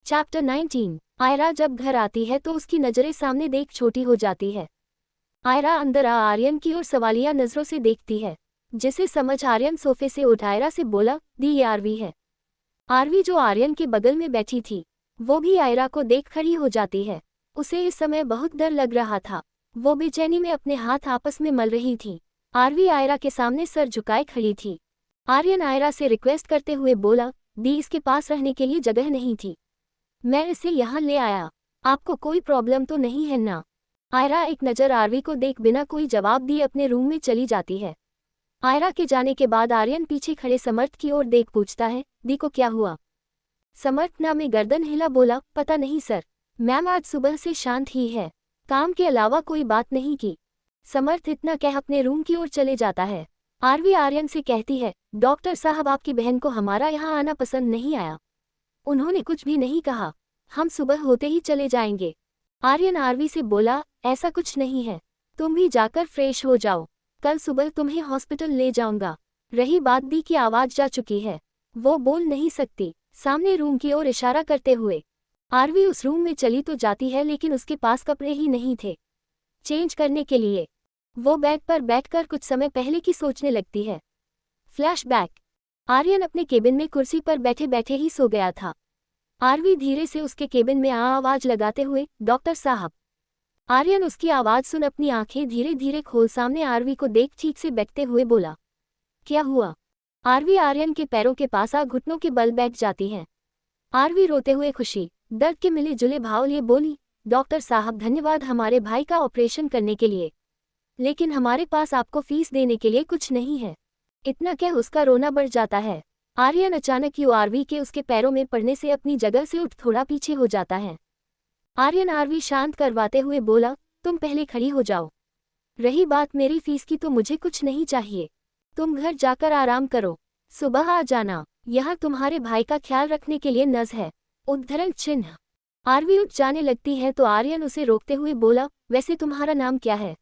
Chapter 19। Ayra जब घर आती है तो उसकी नजरें सामने देख छोटी हो जाती है। आयरा अंदर आर्यन की ओर सवालिया नजरों से देखती है, जिसे समझ आर्यन सोफे से उठ आयरा से बोला, दी ये आरवी है। आरवी जो आर्यन के बगल में बैठी थी, वो भी आयरा को देख खड़ी हो जाती है। उसे इस समय बहुत डर लग रहा था। वो बेचैनी में अपने हाथ आपस में मल रही थी। आरवी आयरा के सामने सर झुकाए खड़ी थी। आर्यन आयरा से रिक्वेस्ट करते हुए बोला, दी इसके पास रहने के लिए जगह नहीं थी, मैं इसे यहाँ ले आया। आपको कोई प्रॉब्लम तो नहीं है ना? आयरा एक नज़र आरवी को देख बिना कोई जवाब दिए अपने रूम में चली जाती है। आयरा के जाने के बाद आर्यन पीछे खड़े समर्थ की ओर देख पूछता है, दी को क्या हुआ? समर्थ ना में गर्दन हिला बोला, पता नहीं सर, मैम आज सुबह से शांत ही है, काम के अलावा कोई बात नहीं की। समर्थ इतना कह अपने रूम की ओर चले जाता है। आरवी आर्यन से कहती है, डॉक्टर साहब आपकी बहन को हमारा यहाँ आना पसंद नहीं आया, उन्होंने कुछ भी नहीं कहा, हम सुबह होते ही चले जाएंगे। आर्यन आरवी से बोला, ऐसा कुछ नहीं है, तुम भी जाकर फ्रेश हो जाओ, कल सुबह तुम्हें हॉस्पिटल ले जाऊंगा। रही बात दी की आवाज जा चुकी है, वो बोल नहीं सकती। सामने रूम की ओर इशारा करते हुए आरवी उस रूम में चली तो जाती है, लेकिन उसके पास कपड़े ही नहीं थे चेंज करने के लिए। वो बेड पर बैठकर कुछ समय पहले की सोचने लगती है। फ्लैशबैक। आर्यन अपने केबिन में कुर्सी पर बैठे बैठे ही सो गया था। आरवी धीरे से उसके केबिन में आवाज लगाते हुए, डॉक्टर साहब। आर्यन उसकी आवाज सुन अपनी आंखें धीरे धीरे खोल सामने आरवी को देख ठीक से बैठते हुए बोला, क्या हुआ? आरवी आर्यन के पैरों के पास आ घुटनों के बल बैठ जाती है। आरवी रोते हुए खुशी दर्द के मिले जुले भाव लिए बोली, डॉक्टर साहब धन्यवाद हमारे भाई का ऑपरेशन करने के लिए, लेकिन हमारे पास आपको फीस देने के लिए कुछ नहीं है। इतना कह उसका रोना बढ़ जाता है। आर्यन अचानक यू आरवी के उसके पैरों में पड़ने से अपनी जगह से उठ थोड़ा पीछे हो जाता है। आर्यन आरवी शांत करवाते हुए बोला, तुम पहले खड़ी हो जाओ, रही बात मेरी फीस की तो मुझे कुछ नहीं चाहिए, तुम घर जाकर आराम करो, सुबह आ जाना, यहाँ तुम्हारे भाई का ख्याल रखने के लिए नज है। उद्धरण चिन्ह। आरवी उठ जाने लगती है तो आर्यन उसे रोकते हुए बोला, वैसे तुम्हारा नाम क्या है?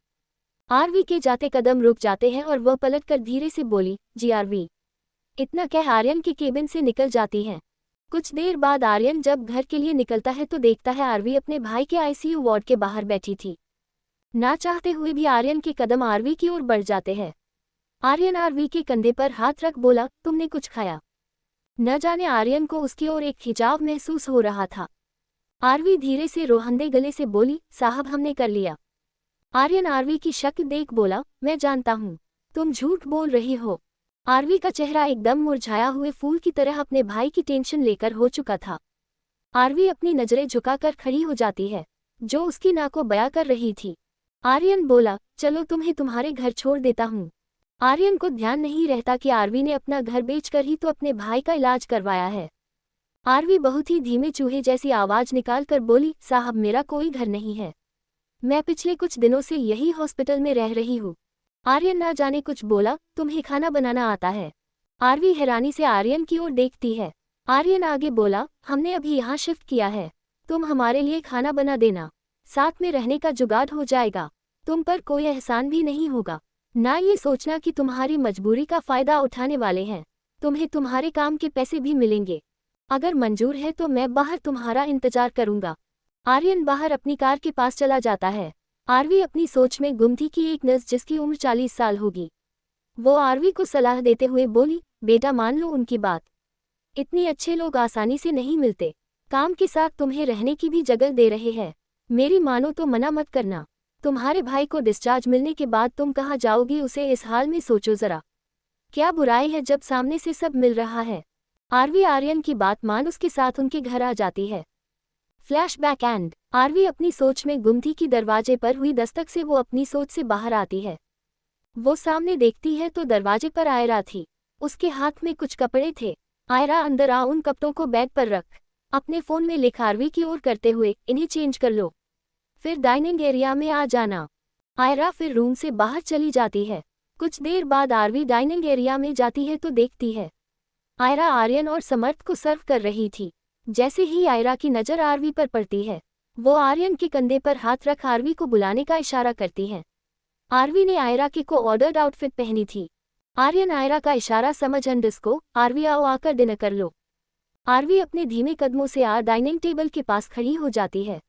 आरवी के जाते कदम रुक जाते हैं और वह पलटकर धीरे से बोली, जी आरवी। इतना कह आर्यन के केबिन से निकल जाती है। कुछ देर बाद आर्यन जब घर के लिए निकलता है तो देखता है आरवी अपने भाई के आईसीयू वार्ड के बाहर बैठी थी। ना चाहते हुए भी आर्यन के कदम आरवी की ओर बढ़ जाते हैं। आर्यन आरवी के कंधे पर हाथ रख बोला, तुमने कुछ खाया? न जाने आर्यन को उसकी ओर एक खिंचाव महसूस हो रहा था। आरवी धीरे से रोहंदे गले से बोली, साहब हमने कर लिया। आर्यन आरवी की शक्ल देख बोला, मैं जानता हूँ, तुम झूठ बोल रही हो। आरवी का चेहरा एकदम मुरझाया हुए फूल की तरह अपने भाई की टेंशन लेकर हो चुका था। आरवी अपनी नजरें झुकाकर खड़ी हो जाती है, जो उसकी ना को बयां कर रही थी। आर्यन बोला, चलो तुम्हें तुम्हारे घर छोड़ देता हूँ। आर्यन को ध्यान नहीं रहता कि आरवी ने अपना घर बेचकर ही तो अपने भाई का इलाज करवाया है। आरवी बहुत ही धीमे चूहे जैसी आवाज निकाल कर बोली, साहब मेरा कोई घर नहीं है, मैं पिछले कुछ दिनों से यही हॉस्पिटल में रह रही हूँ। आर्यन ना जाने कुछ बोला, तुम्हें खाना बनाना आता है? आरवी हैरानी से आर्यन की ओर देखती है। आर्यन आगे बोला, हमने अभी यहाँ शिफ्ट किया है, तुम हमारे लिए खाना बना देना, साथ में रहने का जुगाड़ हो जाएगा, तुम पर कोई एहसान भी नहीं होगा, ना ये सोचना कि तुम्हारी मजबूरी का फायदा उठाने वाले हैं, तुम्हें तुम्हारे काम के पैसे भी मिलेंगे, अगर मंजूर है तो मैं बाहर तुम्हारा इंतजार करूंगा। आर्यन बाहर अपनी कार के पास चला जाता है। आरवी अपनी सोच में गुम थी कि एक नर्स जिसकी उम्र 40 साल होगी, वो आरवी को सलाह देते हुए बोली, बेटा मान लो उनकी बात, इतने अच्छे लोग आसानी से नहीं मिलते, काम के साथ तुम्हें रहने की भी जगह दे रहे हैं, मेरी मानो तो मना मत करना। तुम्हारे भाई को डिस्चार्ज मिलने के बाद तुम कहाँ जाओगी उसे इस हाल में सोचो जरा, क्या बुराई है जब सामने से सब मिल रहा है। आरवी आर्यन की बात मान उसके साथ उनके घर आ जाती है। Flashback and. आरवी अपनी सोच में गुम थी कि दरवाजे पर हुई दस्तक से वो अपनी सोच से बाहर आती है। वो सामने देखती है तो दरवाजे पर आयरा थी, उसके हाथ में कुछ कपड़े थे। आयरा अंदर आ उन कपड़ों को बैग पर रख, अपने फोन में लिख आरवी की ओर करते हुए, इन्हें चेंज कर लो, फिर डाइनिंग एरिया में आ जाना। आयरा फिर रूम से बाहर चली जाती है। कुछ देर बाद आरवी डाइनिंग एरिया में जाती है तो देखती है आयरा आर्यन और समर्थ को सर्व कर रही थी। जैसे ही आयरा की नज़र आरवी पर पड़ती है, वो आर्यन के कंधे पर हाथ रख आरवी को बुलाने का इशारा करती है। आरवी ने आयरा के को ऑर्डर्ड आउटफिट पहनी थी। आर्यन आयरा का इशारा समझ अंडरस्को, आरवी आओ आकर डिनर कर लो। आरवी अपने धीमे कदमों से डाइनिंग टेबल के पास खड़ी हो जाती है।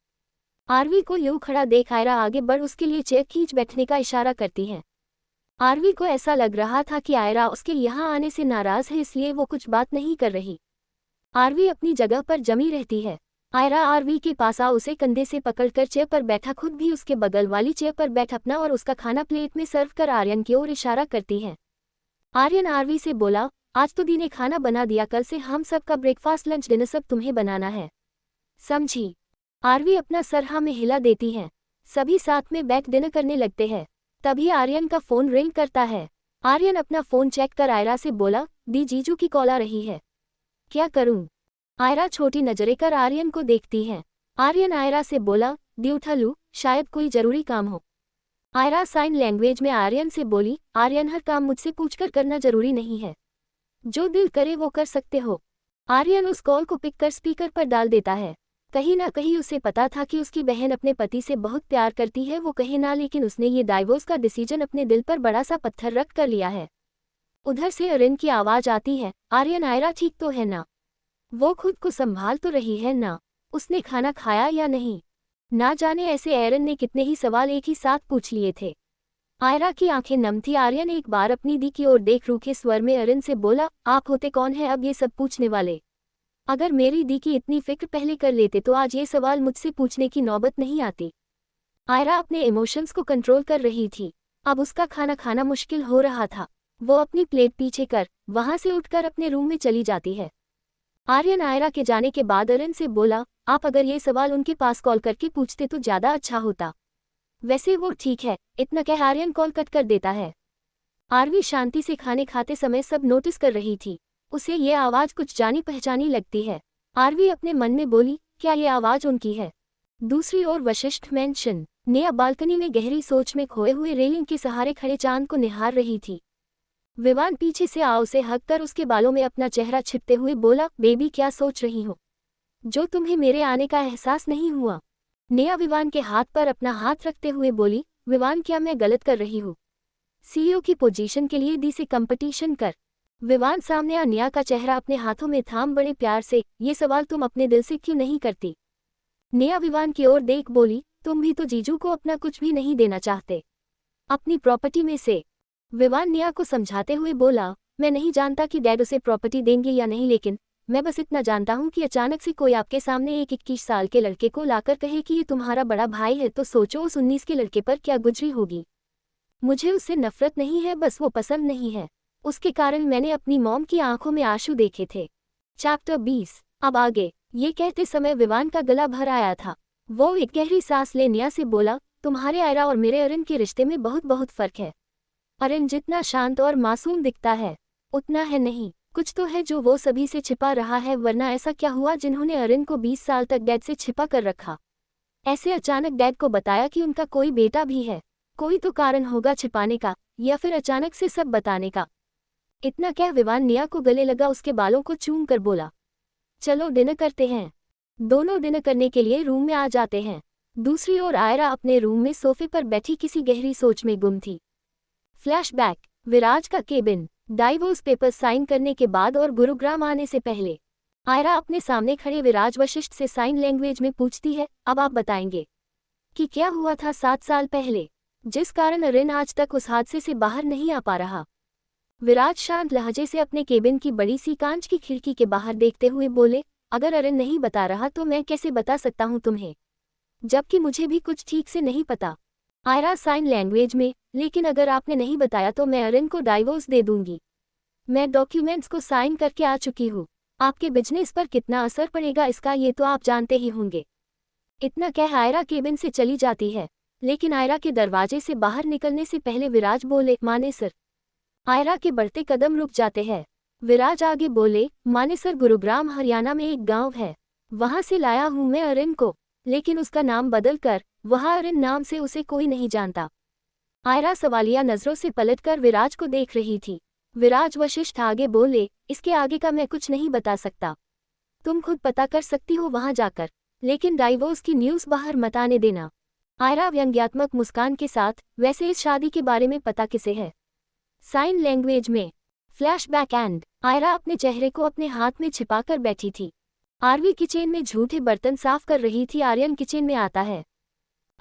आरवी को यूं खड़ा देख आयरा आगे बढ़ उसके लिए चेयर खींच बैठने का इशारा करती है। आरवी को ऐसा लग रहा था कि आयरा उसके यहाँ आने से नाराज है, इसलिए वो कुछ बात नहीं कर रही। आरवी अपनी जगह पर जमी रहती है। आयरा आरवी के पास उसे कंधे से पकड़कर चेयर पर बैठा, खुद भी उसके बगल वाली चेयर पर बैठ अपना और उसका खाना प्लेट में सर्व कर आर्यन की ओर इशारा करती है। आर्यन आरवी से बोला, आज तो दी ने खाना बना दिया, कल से हम सबका ब्रेकफास्ट लंच डिनर सब तुम्हें बनाना है, समझी? आरवी अपना सर हाँ में हिला देती है। सभी साथ में बैठ डिनर करने लगते हैं। तभी आर्यन का फोन रिंग करता है। आर्यन अपना फोन चेक कर आयरा से बोला, दी जीजू की कॉल आ रही है, क्या करूं? आयरा छोटी नजरें कर आर्यन को देखती है। आर्यन आयरा से बोला, दी उठा लूं, शायद कोई जरूरी काम हो। आयरा साइन लैंग्वेज में आर्यन से बोली, आर्यन हर काम मुझसे पूछकर करना जरूरी नहीं है, जो दिल करे वो कर सकते हो। आर्यन उस कॉल को पिक कर स्पीकर पर डाल देता है। कहीं ना कहीं उसे पता था कि उसकी बहन अपने पति से बहुत प्यार करती है, वो कहे ना, लेकिन उसने ये डाइवोर्स का डिसीजन अपने दिल पर बड़ा सा पत्थर रख कर लिया है। उधर से अरिन की आवाज आती है, आर्यन आयरा ठीक तो है ना? वो खुद को संभाल तो रही है ना? उसने खाना खाया या नहीं? ना जाने ऐसे एरन ने कितने ही सवाल एक ही साथ पूछ लिए थे। आयरा की आंखें नम थी। आर्यन एक बार अपनी दी की ओर देख रूखे स्वर में अरिन से बोला, आप होते कौन है अब ये सब पूछने वाले? अगर मेरी दी की इतनी फिक्र पहले कर लेते तो आज ये सवाल मुझसे पूछने की नौबत नहीं आती। आयरा अपने इमोशंस को कंट्रोल कर रही थी। अब उसका खाना खाना मुश्किल हो रहा था। वो अपनी प्लेट पीछे कर वहां से उठकर अपने रूम में चली जाती है। आर्यन आयरा के जाने के बाद अरिन से बोला, आप अगर ये सवाल उनके पास कॉल करके पूछते तो ज्यादा अच्छा होता। वैसे वो ठीक है, इतना कह आर्यन कॉल कट कर देता है। आरवी शांति से खाने खाते समय सब नोटिस कर रही थी। उसे ये आवाज कुछ जानी पहचानी लगती है। आरवी अपने मन में बोली, क्या ये आवाज उनकी है? दूसरी ओर वशिष्ठ मैंशन नेहा बालकनी में गहरी सोच में खोए हुए रेलिंग के सहारे खड़े चांद को निहार रही थी। विवान पीछे से उसे हक कर उसके बालों में अपना चेहरा छिपते हुए बोला, बेबी क्या सोच रही हो, जो तुम्हें मेरे आने का एहसास नहीं हुआ? नेहा विवान के हाथ पर अपना हाथ रखते हुए बोली, विवान क्या मैं गलत कर रही हूँ? सीईओ की पोजीशन के लिए दी से कंपटीशन कर। विवान सामने नेहा का चेहरा अपने हाथों में थाम बड़े प्यार से, ये सवाल तुम अपने दिल से क्यों नहीं करती? नेहा विवान की ओर देख बोली, तुम भी तो जीजू को अपना कुछ भी नहीं देना चाहते, अपनी प्रॉपर्टी में से। विवान नेहा को समझाते हुए बोला, मैं नहीं जानता कि डैड उसे प्रॉपर्टी देंगे या नहीं, लेकिन मैं बस इतना जानता हूँ कि अचानक से कोई आपके सामने एक 21 साल के लड़के को लाकर कहे कि ये तुम्हारा बड़ा भाई है, तो सोचो उस 19 के लड़के पर क्या गुजरी होगी। मुझे उससे नफरत नहीं है, बस वो पसंद नहीं है। उसके कारण मैंने अपनी मॉम की आंखों में आंसू देखे थे। चैप्टर 20। अब आगे। ये कहते समय विवान का गला भर आया था। वो एक गहरी सांस ले नेहा से बोला, तुम्हारे आयरा और मेरे अरिन के रिश्ते में बहुत बहुत फर्क है। अरिन जितना शांत और मासूम दिखता है उतना है नहीं, कुछ तो है जो वो सभी से छिपा रहा है, वरना ऐसा क्या हुआ जिन्होंने अरिन को 20 साल तक डैड से छिपा कर रखा? ऐसे अचानक डैड को बताया कि उनका कोई बेटा भी है। कोई तो कारण होगा छिपाने का, या फिर अचानक से सब बताने का। इतना कह विवान नेहा को गले लगा, उसके बालों को चूम कर बोला, चलो डिनर करते हैं। दोनों डिनर करने के लिए रूम में आ जाते हैं। दूसरी ओर आयरा अपने रूम में सोफे पर बैठी किसी गहरी सोच में गुम थी। फ्लैशबैक। विराज का केबिन। डाइवोर्स पेपर साइन करने के बाद और गुरुग्राम आने से पहले आयरा अपने सामने खड़े विराज वशिष्ठ से साइन लैंग्वेज में पूछती है, अब आप बताएंगे कि क्या हुआ था 7 साल पहले, जिस कारण अरिन आज तक उस हादसे से बाहर नहीं आ पा रहा। विराज शांत लहजे से अपने केबिन की बड़ी सी कांच की खिड़की के बाहर देखते हुए बोले, अगर अरिन नहीं बता रहा तो मैं कैसे बता सकता हूँ तुम्हें, जबकि मुझे भी कुछ ठीक से नहीं पता। आयरा साइन लैंग्वेज में, लेकिन अगर आपने नहीं बताया तो मैं अरिन को डाइवोर्स दे दूंगी। मैं डॉक्यूमेंट्स को साइन करके आ चुकी हूँ। आपके बिजनेस पर कितना असर पड़ेगा इसका ये तो आप जानते ही होंगे। इतना कह आयरा केबिन से चली जाती है, लेकिन आयरा के दरवाजे से बाहर निकलने से पहले विराज बोले, मानेसर। आयरा के बढ़ते कदम रुक जाते हैं। विराज आगे बोले, मानेसर गुरुग्राम हरियाणा में एक गांव है, वहां से लाया हूं मैं अरिन को, लेकिन उसका नाम बदल कर वहां अरिन नाम से उसे कोई नहीं जानता। आयरा सवालिया नजरों से पलटकर विराज को देख रही थी। विराज वशिष्ठ आगे बोले, इसके आगे का मैं कुछ नहीं बता सकता, तुम खुद पता कर सकती हो वहां जाकर, लेकिन डाइवोर्स की न्यूज़ बाहर मत आने देना। आयरा व्यंग्यात्मक मुस्कान के साथ, वैसे इस शादी के बारे में पता किसे है? साइन लैंग्वेज में। फ्लैशबैक एंड आयरा अपने चेहरे को अपने हाथ में छिपाकर बैठी थी। आरवी किचन में झूठे बर्तन साफ कर रही थी। आर्यन किचन में आता है।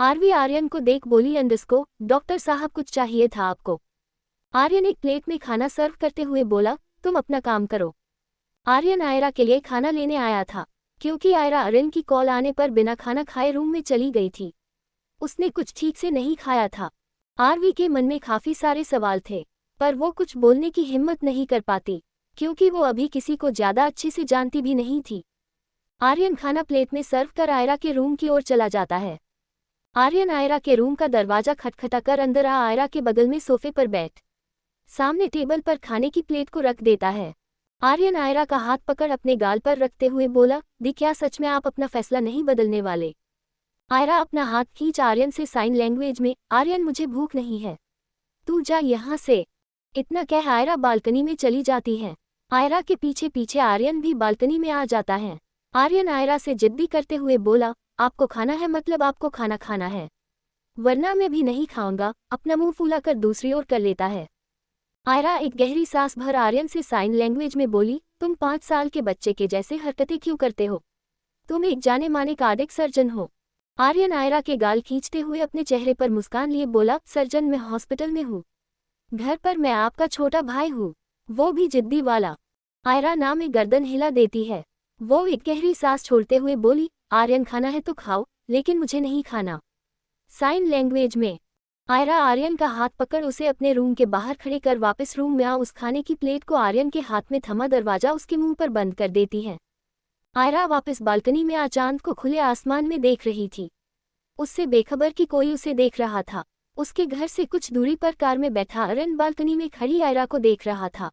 आरवी आर्यन को देख बोली, अंडस्को डॉक्टर साहब कुछ चाहिए था आपको। आर्यन एक प्लेट में खाना सर्व करते हुए बोला, तुम अपना काम करो। आर्यन आयरा के लिए खाना लेने आया था, क्योंकि आयरा आर्यन की कॉल आने पर बिना खाना खाए रूम में चली गई थी। उसने कुछ ठीक से नहीं खाया था। आरवी के मन में काफी सारे सवाल थे, पर वो कुछ बोलने की हिम्मत नहीं कर पाती, क्योंकि वो अभी किसी को ज्यादा अच्छे से जानती भी नहीं थी। आर्यन खाना प्लेट में सर्व कर आयरा के रूम की ओर चला जाता है। आर्यन आयरा के रूम का दरवाजा खटखटाकर अंदर आ आयरा के बगल में सोफे पर बैठ सामने टेबल पर खाने की प्लेट को रख देता है। आर्यन आयरा का हाथ पकड़ अपने गाल पर रखते हुए बोला, दी क्या सच में आप अपना फैसला नहीं बदलने वाले? आयरा अपना हाथ खींच आर्यन से साइन लैंग्वेज में, आर्यन मुझे भूख नहीं है, तू जा यहाँ से। इतना कह आयरा बालकनी में चली जाती है। आयरा के पीछे पीछे आर्यन भी बालकनी में आ जाता है। आर्यन आयरा से जिद्दी करते हुए बोला, आपको खाना है मतलब आपको खाना खाना है, वरना मैं भी नहीं खाऊंगा। अपना मुंह फुलाकर दूसरी ओर कर लेता है। आयरा एक गहरी सांस भर आर्यन से साइन लैंग्वेज में बोली, तुम 5 साल के बच्चे के जैसे हरकतें क्यों करते हो? तुम एक जाने माने कार्डियक सर्जन हो। आर्यन आयरा के गाल खींचते हुए अपने चेहरे पर मुस्कान लिए बोला, सर्जन मैं हॉस्पिटल में हूँ, घर पर मैं आपका छोटा भाई हूँ, वो भी जिद्दी वाला। आयरा ना में गर्दन हिला देती है। वो एक गहरी सांस छोड़ते हुए बोली, आर्यन खाना है तो खाओ, लेकिन मुझे नहीं खाना। साइन लैंग्वेज में आयरा आर्यन का हाथ पकड़ उसे अपने रूम के बाहर खड़े कर वापस रूम में आ उस खाने की प्लेट को आर्यन के हाथ में थमा दरवाजा उसके मुंह पर बंद कर देती है। आयरा वापस बालकनी में आ चांद को खुले आसमान में देख रही थी। उससे बेखबर कि कोई उसे देख रहा था। उसके घर से कुछ दूरी पर कार में बैठा आर्यन बालकनी में खड़ी आयरा को देख रहा था।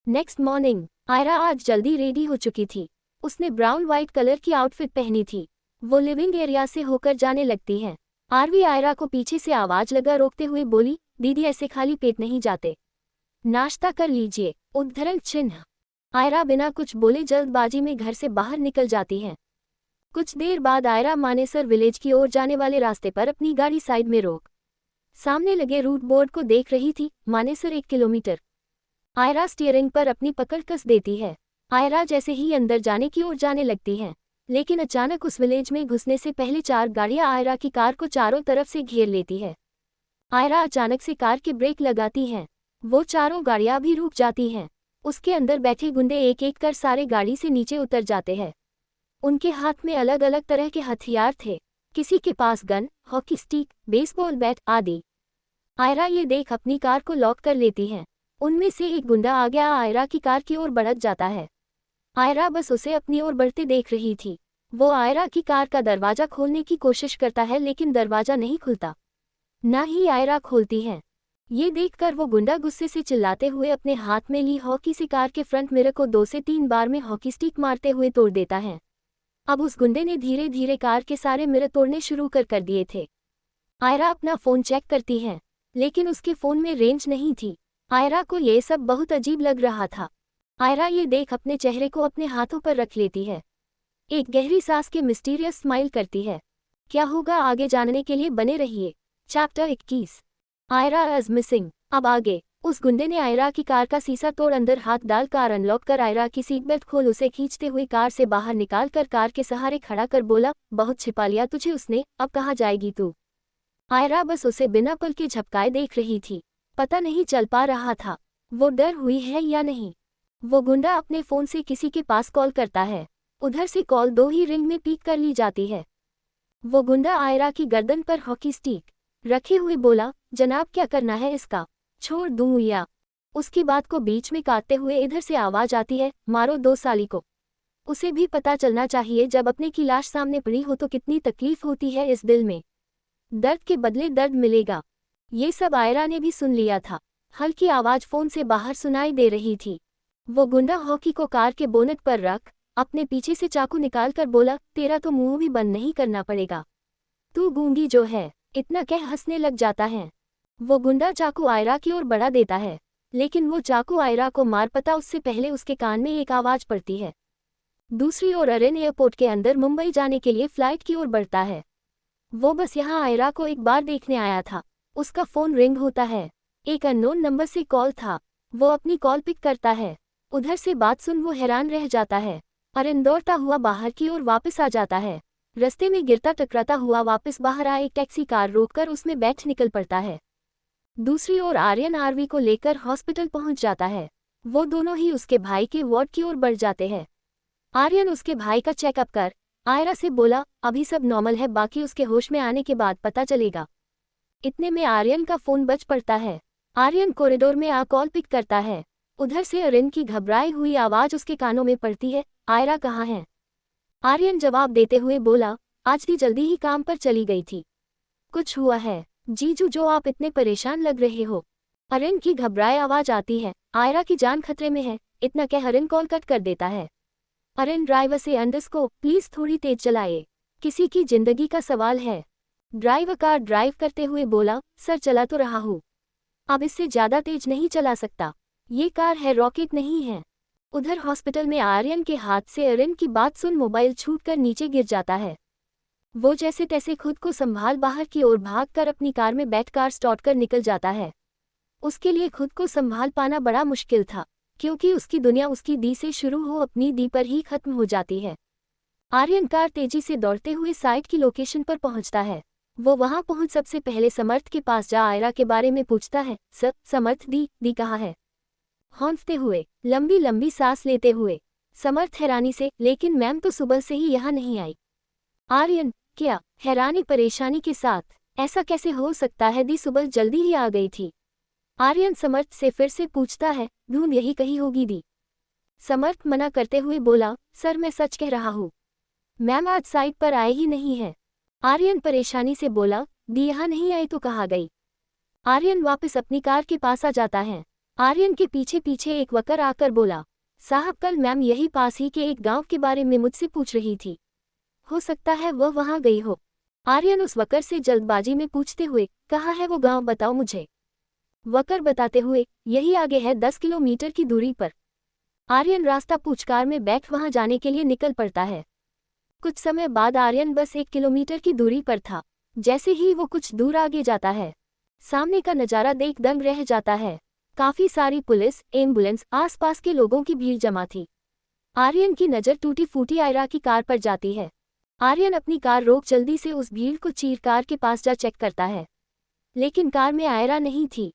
नेक्स्ट मॉर्निंग आयरा आज जल्दी रेडी हो चुकी थी। उसने ब्राउन व्हाइट कलर की आउटफिट पहनी थी। वो लिविंग एरिया से होकर जाने लगती है। आरवी आयरा को पीछे से आवाज लगा रोकते हुए बोली, दीदी ऐसे खाली पेट नहीं जाते, नाश्ता कर लीजिए। उद्धरण चिन्ह। आयरा बिना कुछ बोले जल्दबाजी में घर से बाहर निकल जाती है। कुछ देर बाद आयरा मानेसर विलेज की ओर जाने वाले रास्ते पर अपनी गाड़ी साइड में रोक सामने लगे रूट बोर्ड को देख रही थी। मानेसर 1 किलोमीटर। आयरा स्टीयरिंग पर अपनी पकड़ कस देती है। आयरा जैसे ही अंदर जाने की ओर जाने लगती है, लेकिन अचानक उस विलेज में घुसने से पहले 4 गाड़ियां आयरा की कार को चारों तरफ से घेर लेती है। आयरा अचानक से कार के ब्रेक लगाती है। वो चारों गाड़ियां भी रुक जाती हैं। उसके अंदर बैठे गुंडे एक एक कर सारे गाड़ी से नीचे उतर जाते हैं। उनके हाथ में अलग अलग तरह के हथियार थे, किसी के पास gun, hockey stick, baseball bat आदि। आयरा ये देख अपनी कार को लॉक कर लेती है। उनमें से एक गुंडा आ गया आयरा की कार की ओर बढ़त जाता है। आयरा बस उसे अपनी ओर बढ़ते देख रही थी। वो आयरा की कार का दरवाजा खोलने की कोशिश करता है, लेकिन दरवाजा नहीं खुलता, न ही आयरा खोलती है। ये देखकर वो गुंडा गुस्से से चिल्लाते हुए अपने हाथ में ली हॉकी से कार के फ्रंट मिरर को 2 से 3 बार में हॉकी स्टिक मारते हुए तोड़ देता है। अब उस गुंडे ने धीरे धीरे कार के सारे मिरर तोड़ने शुरू कर दिए थे। आयरा अपना फोन चेक करती है, लेकिन उसके फोन में रेंज नहीं थी। आयरा को ये सब बहुत अजीब लग रहा था। आयरा ये देख अपने चेहरे को अपने हाथों पर रख लेती है। एक गहरी सांस के मिस्टीरियस स्माइल करती है। क्या होगा आगे जानने के लिए बने रहिए। चैप्टर 21। Ayra is missing. अब आगे। उस गुंडे ने आयरा की कार का शीशा तोड़ अंदर हाथ डाल कार अनलॉक कर आयरा की सीट बेल्ट खोल उसे खींचते हुए कार से बाहर निकाल कर कार के सहारे खड़ा कर बोला, बहुत छिपा लिया तुझे उसने, अब कहाँ जाएगी तू? आयरा बस उसे बिना पल के झपकाए देख रही थी। पता नहीं चल पा रहा था वो डर हुई है या नहीं। वो गुंडा अपने फोन से किसी के पास कॉल करता है। उधर से कॉल 2 ही रिंग में पिक कर ली जाती है। वो गुंडा आयरा की गर्दन पर हॉकी स्टिक रखे हुए बोला, जनाब क्या करना है इसका, छोड़ दूं या? उसकी बात को बीच में काटते हुए इधर से आवाज आती है, मारो 2 साली को। उसे भी पता चलना चाहिए जब अपने की लाश सामने पड़ी हो तो कितनी तकलीफ होती है। इस दिल में दर्द के बदले दर्द मिलेगा। ये सब आयरा ने भी सुन लिया था। हल्की आवाज फोन से बाहर सुनाई दे रही थी। वो गुंडा हॉकी को कार के बोनट पर रख अपने पीछे से चाकू निकालकर बोला, तेरा तो मुंह भी बंद नहीं करना पड़ेगा, तू गूंगी जो है। इतना कह हंसने लग जाता है। वो गुंडा चाकू आयरा की ओर बढ़ा देता है, लेकिन वो चाकू आयरा को मार पता उससे पहले उसके कान में एक आवाज पड़ती है। दूसरी ओर अरेन एयरपोर्ट के अंदर मुंबई जाने के लिए फ्लाइट की ओर बढ़ता है। वो बस यहाँ आयरा को एक बार देखने आया था। उसका फोन रिंग होता है। एक अननोन नंबर से कॉल था। वो अपनी कॉल पिक करता है। उधर से बात सुन वो हैरान रह जाता है। अरिन दौड़ता हुआ बाहर की ओर वापस आ जाता है। रास्ते में गिरता टकराता हुआ वापस बाहर आए एक टैक्सी कार रोककर उसमें बैठ निकल पड़ता है। दूसरी ओर आर्यन आरवी को लेकर हॉस्पिटल पहुंच जाता है। वो दोनों ही उसके भाई के वार्ड की ओर बढ़ जाते हैं। आर्यन उसके भाई का चेकअप कर आयरा से बोला अभी सब नॉर्मल है, बाकी उसके होश में आने के बाद पता चलेगा। इतने में आर्यन का फोन बज पड़ता है। आर्यन कॉरिडोर में आ कॉल पिक करता है। उधर से अरिन की घबराई हुई आवाज उसके कानों में पड़ती है, आयरा कहाँ है? आर्यन जवाब देते हुए बोला, आज दी जल्दी ही काम पर चली गई थी। कुछ हुआ है? जीजू जो आप इतने परेशान लग रहे हो। अरिन की घबराई आवाज आती है, आयरा की जान खतरे में है। इतना कह अरिन कॉल कट कर देता है। अरिन ड्राइवर से अंडरस्को प्लीज थोड़ी तेज चलाए, किसी की जिंदगी का सवाल है। ड्राइवर कार ड्राइव करते हुए बोला, सर चला तो रहा हूँ, अब इससे ज्यादा तेज नहीं चला सकता। ये कार है, रॉकेट नहीं है। उधर हॉस्पिटल में आर्यन के हाथ से अरिन की बात सुन मोबाइल छूटकर नीचे गिर जाता है। वो जैसे तैसे खुद को संभाल बाहर की ओर भागकर अपनी कार में बैठ कार स्टार्ट कर निकल जाता है। उसके लिए खुद को संभाल पाना बड़ा मुश्किल था, क्योंकि उसकी दुनिया उसकी दी से शुरू हो अपनी दी पर ही खत्म हो जाती है। आर्यन कार तेजी से दौड़ते हुए साइट की लोकेशन पर पहुंचता है। वो वहां पहुंच सबसे पहले समर्थ के पास जा आयरा के बारे में पूछता है। समर्थ दी कहाँ है? हौंफते हुए, लंबी लंबी सांस लेते हुए समर्थ हैरानी से, लेकिन मैम तो सुबह से ही यहाँ नहीं आई। आर्यन, क्या? हैरानी परेशानी के साथ, ऐसा कैसे हो सकता है? दी सुबह जल्दी ही आ गई थी। आर्यन समर्थ से फिर से पूछता है, ढूंढ यही कहीं होगी दी। समर्थ मना करते हुए बोला, सर मैं सच कह रहा हूँ, मैम आज साइट पर आए ही नहीं है। आर्यन परेशानी से बोला, दी यहाँ नहीं आई तो कहाँ गई? आर्यन वापस अपनी कार के पास आ जाता है। आर्यन के पीछे पीछे एक वकर आकर बोला, साहब कल मैम यही पास ही के एक गांव के बारे में मुझसे पूछ रही थी, हो सकता है वह वहां गई हो। आर्यन उस वकर से जल्दबाजी में पूछते हुए, कहाँ है वो गांव, बताओ मुझे। वकर बताते हुए, यही आगे है 10 किलोमीटर की दूरी पर। आर्यन रास्ता पूछ कार में बैठ वहां जाने के लिए निकल पड़ता है। कुछ समय बाद आर्यन बस 1 किलोमीटर की दूरी पर था। जैसे ही वो कुछ दूर आगे जाता है, सामने का नजारा देख दंग रह जाता है। काफी सारी पुलिस, एम्बुलेंस, आसपास के लोगों की भीड़ जमा थी। आर्यन की नज़र टूटी फूटी आयरा की कार पर जाती है। आर्यन अपनी कार रोक जल्दी से उस भीड़ को चीर कार के पास जा चेक करता है, लेकिन कार में आयरा नहीं थी।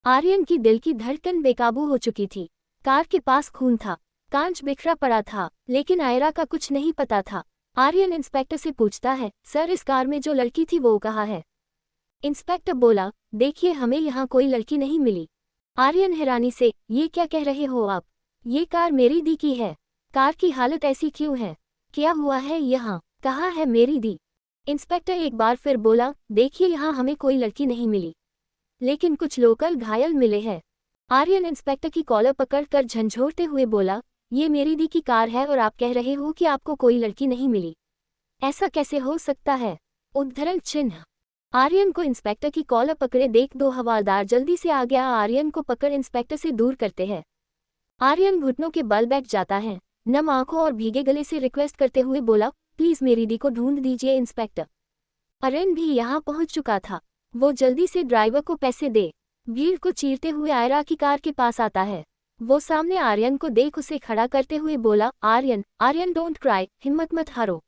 आर्यन की दिल की धड़कन बेकाबू हो चुकी थी। कार के पास खून था, कांच बिखरा पड़ा था, लेकिन आयरा का कुछ नहीं पता था। आर्यन इंस्पेक्टर से पूछता है, सर इस कार में जो लड़की थी वो कहाँ है? इंस्पेक्टर बोला, देखिए हमें यहाँ कोई लड़की नहीं मिली। आर्यन हैरानी से, ये क्या कह रहे हो आप? ये कार मेरी दी की है। कार की हालत ऐसी क्यों है? क्या हुआ है यहाँ? कहाँ है मेरी दी? इंस्पेक्टर एक बार फिर बोला, देखिए यहाँ हमें कोई लड़की नहीं मिली, लेकिन कुछ लोकल घायल मिले हैं। आर्यन इंस्पेक्टर की कॉलर पकड़कर झंझोरते हुए बोला, ये मेरी दी की कार है और आप कह रहे हो कि आपको कोई लड़की नहीं मिली? ऐसा कैसे हो सकता है? उद्धरण चिन्ह। आर्यन को इंस्पेक्टर की कॉलर पकड़े देख दो हवलदार जल्दी से आ गया आर्यन को पकड़ इंस्पेक्टर से दूर करते हैं। आर्यन घुटनों के बल बैठ जाता है, नम आंखों और भीगे गले से रिक्वेस्ट करते हुए बोला, प्लीज मेरी दी को ढूंढ दीजिए इंस्पेक्टर। अरिन भी यहाँ पहुंच चुका था। वो जल्दी से ड्राइवर को पैसे दे भीड़ को चीरते हुए आयरा की कार के पास आता है। वो सामने आर्यन को देख उसे खड़ा करते हुए बोला, आर्यन डोंट क्राई, हिम्मत मत हारो।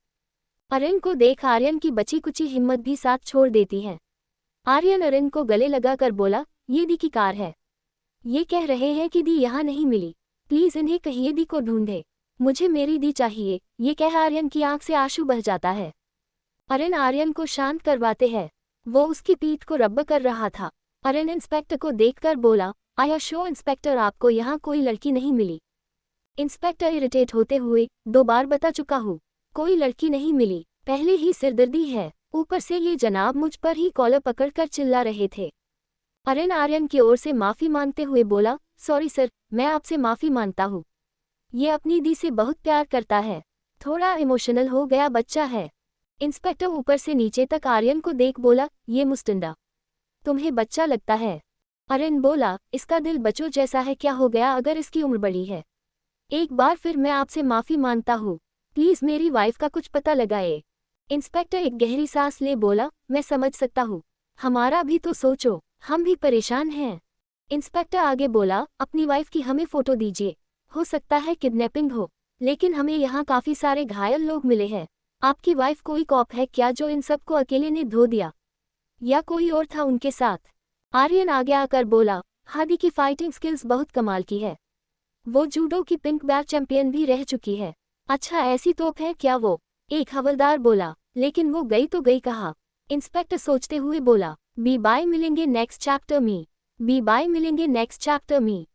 अरिन को देख आर्यन की बची कुची हिम्मत भी साथ छोड़ देती है। आर्यन अरिन को गले लगाकर बोला, ये दी की कार है। ये कह रहे हैं कि दी यहाँ नहीं मिली, प्लीज इन्हें कहिए दी को ढूंढे, मुझे मेरी दी चाहिए। ये कह आर्यन की आंख से आंसू बह जाता है। अरिन आर्यन को शांत करवाते हैं। वो उसकी पीठ को रब कर रहा था। अरिन इंस्पेक्टर को देखकर बोला, आई एश्योर इंस्पेक्टर आपको यहाँ कोई लड़की नहीं मिली। इंस्पेक्टर इरिटेट होते हुए, 2 बार बता चुका हूँ, कोई लड़की नहीं मिली, पहले ही सिरदर्दी है, ऊपर से ये जनाब मुझ पर ही कॉलर पकड़कर चिल्ला रहे थे। अरिन आर्यन की ओर से माफी मांगते हुए बोला, सॉरी सर, मैं आपसे माफी मांगता हूँ। ये अपनी दी से बहुत प्यार करता है, थोड़ा इमोशनल हो गया बच्चा है। इंस्पेक्टर ऊपर से नीचे तक आर्यन को देख बोला, ये मुस्टंडा तुम्हें बच्चा लगता है? अरिन बोला, इसका दिल बच्चों जैसा है, क्या हो गया अगर इसकी उम्र बड़ी है? एक बार फिर मैं आपसे माफी मांगता हूँ, प्लीज मेरी वाइफ का कुछ पता लगाए। इंस्पेक्टर एक गहरी सांस ले बोला, मैं समझ सकता हूँ, हमारा भी तो सोचो, हम भी परेशान हैं। इंस्पेक्टर आगे बोला, अपनी वाइफ की हमें फोटो दीजिए। हो सकता है किडनैपिंग हो, लेकिन हमें यहाँ काफी सारे घायल लोग मिले हैं। आपकी वाइफ कोई कॉप है क्या जो इन सबको अकेले ने धो दिया, या कोई और था उनके साथ? आर्यन आगे आकर बोला, हादी की फाइटिंग स्किल्स बहुत कमाल की है। वो जूडो की पिंक बेल्ट चैंपियन भी रह चुकी है। अच्छा, ऐसी तोप है क्या वो? एक हवलदार बोला। लेकिन वो गई तो गई कहाँ? इंस्पेक्टर सोचते हुए बोला, बी बाय, मिलेंगे नेक्स्ट चैप्टर में। बी बाय, मिलेंगे नेक्स्ट चैप्टर में।